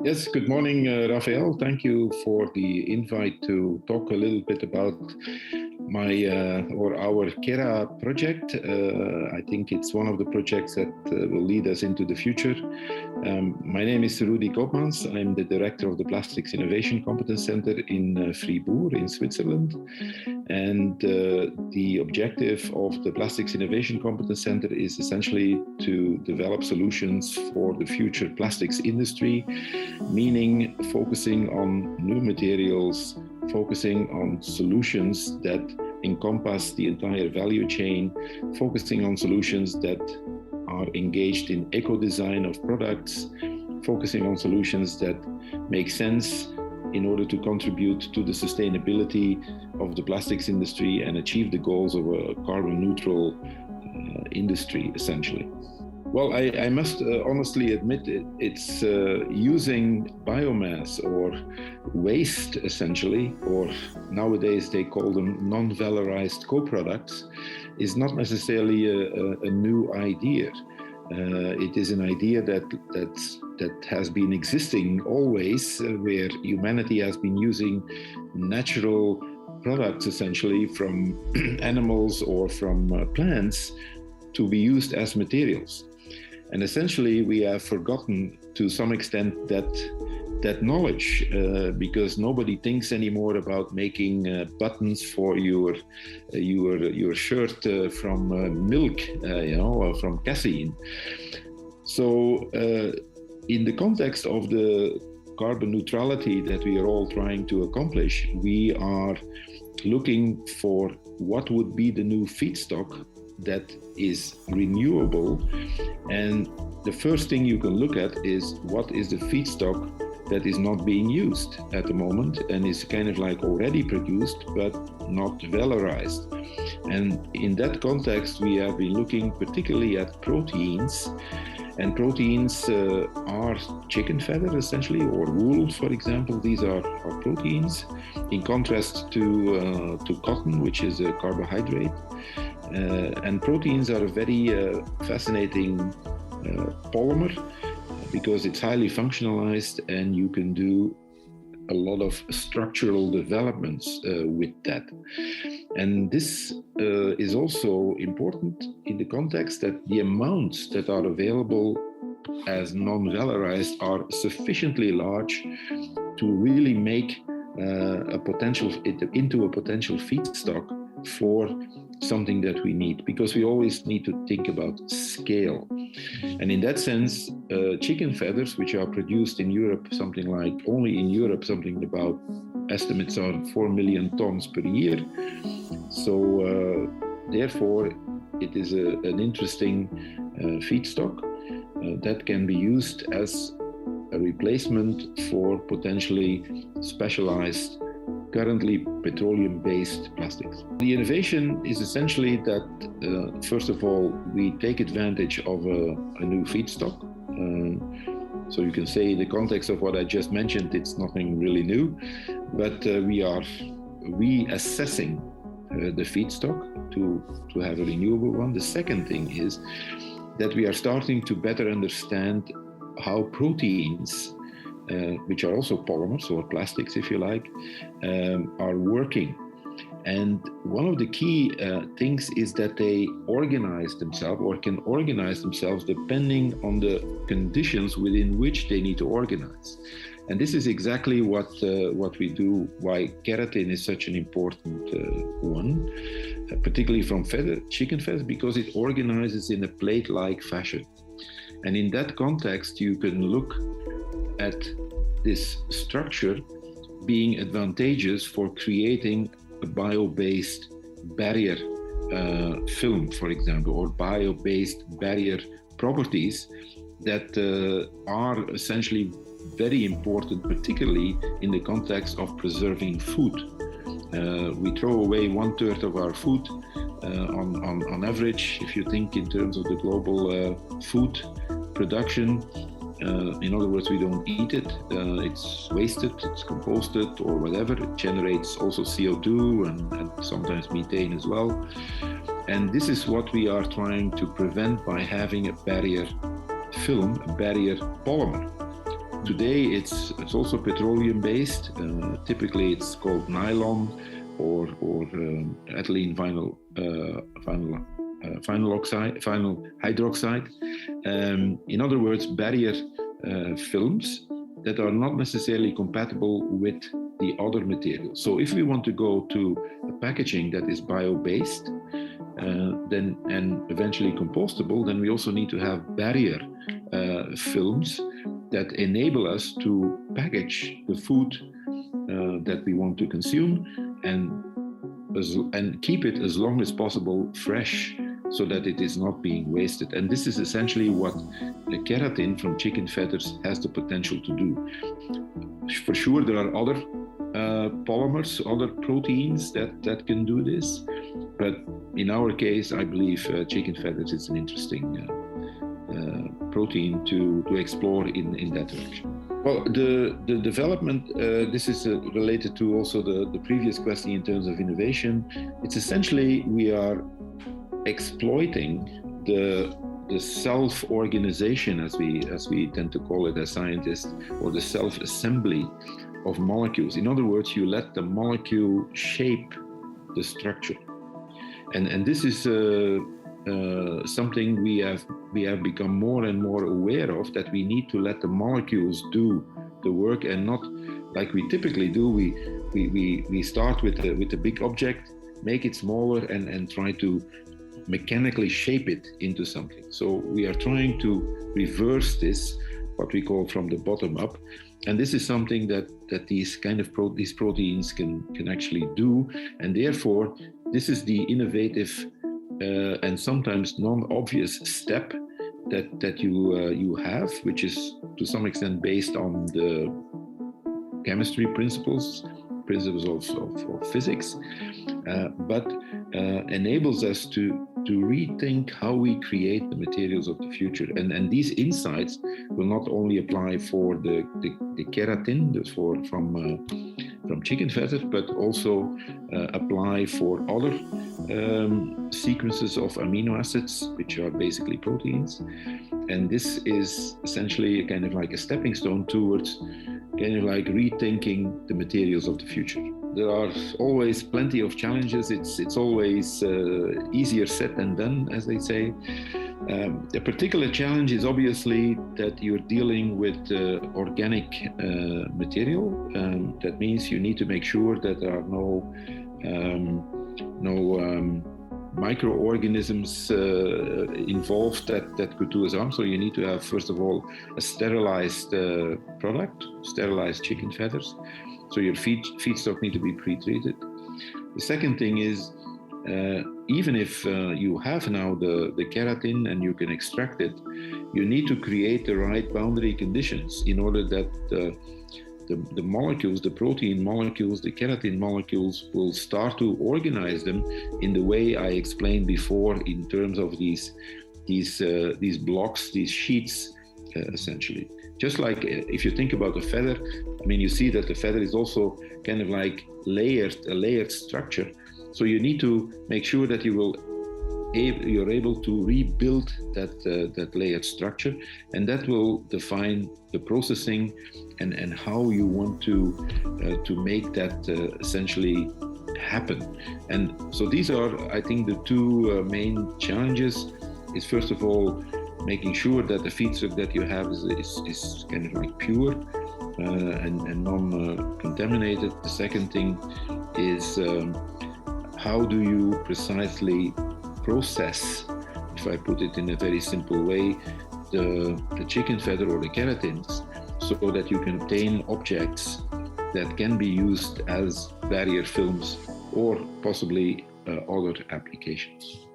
Yes, good morning, Raphael. Thank you for the invite to talk a little bit about our KERA project. I think it's one of the projects that will lead us into the future. My name is Rudy Koopmans. I'm the director of the Plastics Innovation Competence Center in Fribourg in Switzerland. And the objective of the Plastics Innovation Competence Center is essentially to develop solutions for the future plastics industry, meaning focusing on new materials, focusing on solutions that encompass the entire value chain, focusing on solutions that are engaged in eco-design of products, focusing on solutions that make sense in order to contribute to the sustainability of the plastics industry and achieve the goals of a carbon neutral industry, essentially. Well, I must honestly admit it's using biomass or waste, essentially, or nowadays they call them non-valorized co-products, is not necessarily a new idea. It is an idea that has been existing always, where humanity has been using natural products, essentially, from animals or from plants to be used as materials. And essentially, we have forgotten to some extent that knowledge because nobody thinks anymore about making buttons for your shirt from milk, or from casein. So, in the context of the carbon neutrality that we are all trying to accomplish, we are looking for what would be the new feedstock that is renewable. And the first thing you can look at is what is the feedstock that is not being used at the moment and is kind of like already produced but not valorized. And in that context, we have been looking particularly at proteins. And proteins are chicken feather, essentially, or wool, for example. These are proteins, in contrast to cotton, which is a carbohydrate. And proteins are a very fascinating polymer because it's highly functionalized and you can do a lot of structural developments with that. And this is also important in the context that the amounts that are available as non-valorized are sufficiently large to really make into a potential feedstock for something that we need, because we always need to think about scale. And in that sense, chicken feathers, which are produced in Europe, only in Europe, something about estimates are 4 million tons per year. So therefore, it is an interesting feedstock that can be used as a replacement for potentially specialized currently petroleum-based plastics. The innovation is essentially that, first of all, we take advantage of a new feedstock. So you can say in the context of what I just mentioned, it's nothing really new, but we are reassessing the feedstock to have a renewable one. The second thing is that we are starting to better understand how proteins, which are also polymers or plastics, if you like, are working. And one of the key things is that they organize themselves or can organize themselves depending on the conditions within which they need to organize. And this is exactly what we do, why keratin is such an important one, particularly from chicken feathers, because it organizes in a plate-like fashion. And in that context, you can look at this structure being advantageous for creating a bio-based barrier film, for example, or bio-based barrier properties that are essentially very important, particularly in the context of preserving food. We throw away 1/3 of our food on average, if you think in terms of the global food production. In other words, we don't eat it, it's wasted, it's composted or whatever. It generates also CO2 and sometimes methane as well. And this is what we are trying to prevent by having a barrier film, a barrier polymer. today it's also petroleum based. Typically it's called nylon or ethylene vinyl hydroxide. In other words, barrier films that are not necessarily compatible with the other materials. So if we want to go to a packaging that is bio-based, then and eventually compostable, then we also need to have barrier films that enable us to package the food that we want to consume and keep it as long as possible fresh, so that it is not being wasted. And this is essentially what the keratin from chicken feathers has the potential to do. For sure, there are other polymers, other proteins that can do this, but in our case, I believe chicken feathers is an interesting protein to explore in that direction. Well, the development, this is related to also the previous question in terms of innovation. It's essentially we are exploiting the self-organization, as we tend to call it as scientists, or the self-assembly of molecules. In other words, you let the molecule shape the structure, and this is something we have become more and more aware of, that we need to let the molecules do the work, and not like we typically do. We start with a big object, make it smaller, and try to mechanically shape it into something. So we are trying to reverse this, what we call from the bottom up, and this is something that these kind of these proteins can actually do, and therefore this is the innovative and sometimes non-obvious step that you have, which is to some extent based on the chemistry principles of physics, but enables us to rethink how we create the materials of the future. And these insights will not only apply for the keratin from chicken feathers, but also apply for other sequences of amino acids, which are basically proteins. And this is essentially kind of like a stepping stone towards kind of like rethinking the materials of the future. There are always plenty of challenges. It's always easier said than done, as they say. A particular challenge is obviously that you're dealing with organic material. That means you need to make sure that there are no microorganisms involved that could do us harm. So you need to have, first of all, a sterilized product, sterilized chicken feathers. So your feedstock need to be pre-treated. The second thing is, even if you have now the keratin and you can extract it, you need to create the right boundary conditions in order that the molecules, the protein molecules, the keratin molecules will start to organize them in the way I explained before, in terms of these blocks, these sheets, essentially. Just like if you think about a feather, I mean, you see that the feather is also kind of like a layered structure. So you need to make sure that you're able to rebuild that layered structure, and that will define the processing and how you want to make that essentially happen. And so these are, I think, the two main challenges. Is first of all making sure that the feedstock that you have is kind of like pure and non-contaminated. The second thing is how do you precisely process, if I put it in a very simple way, the chicken feather or the keratins, so that you can obtain objects that can be used as barrier films or possibly other applications.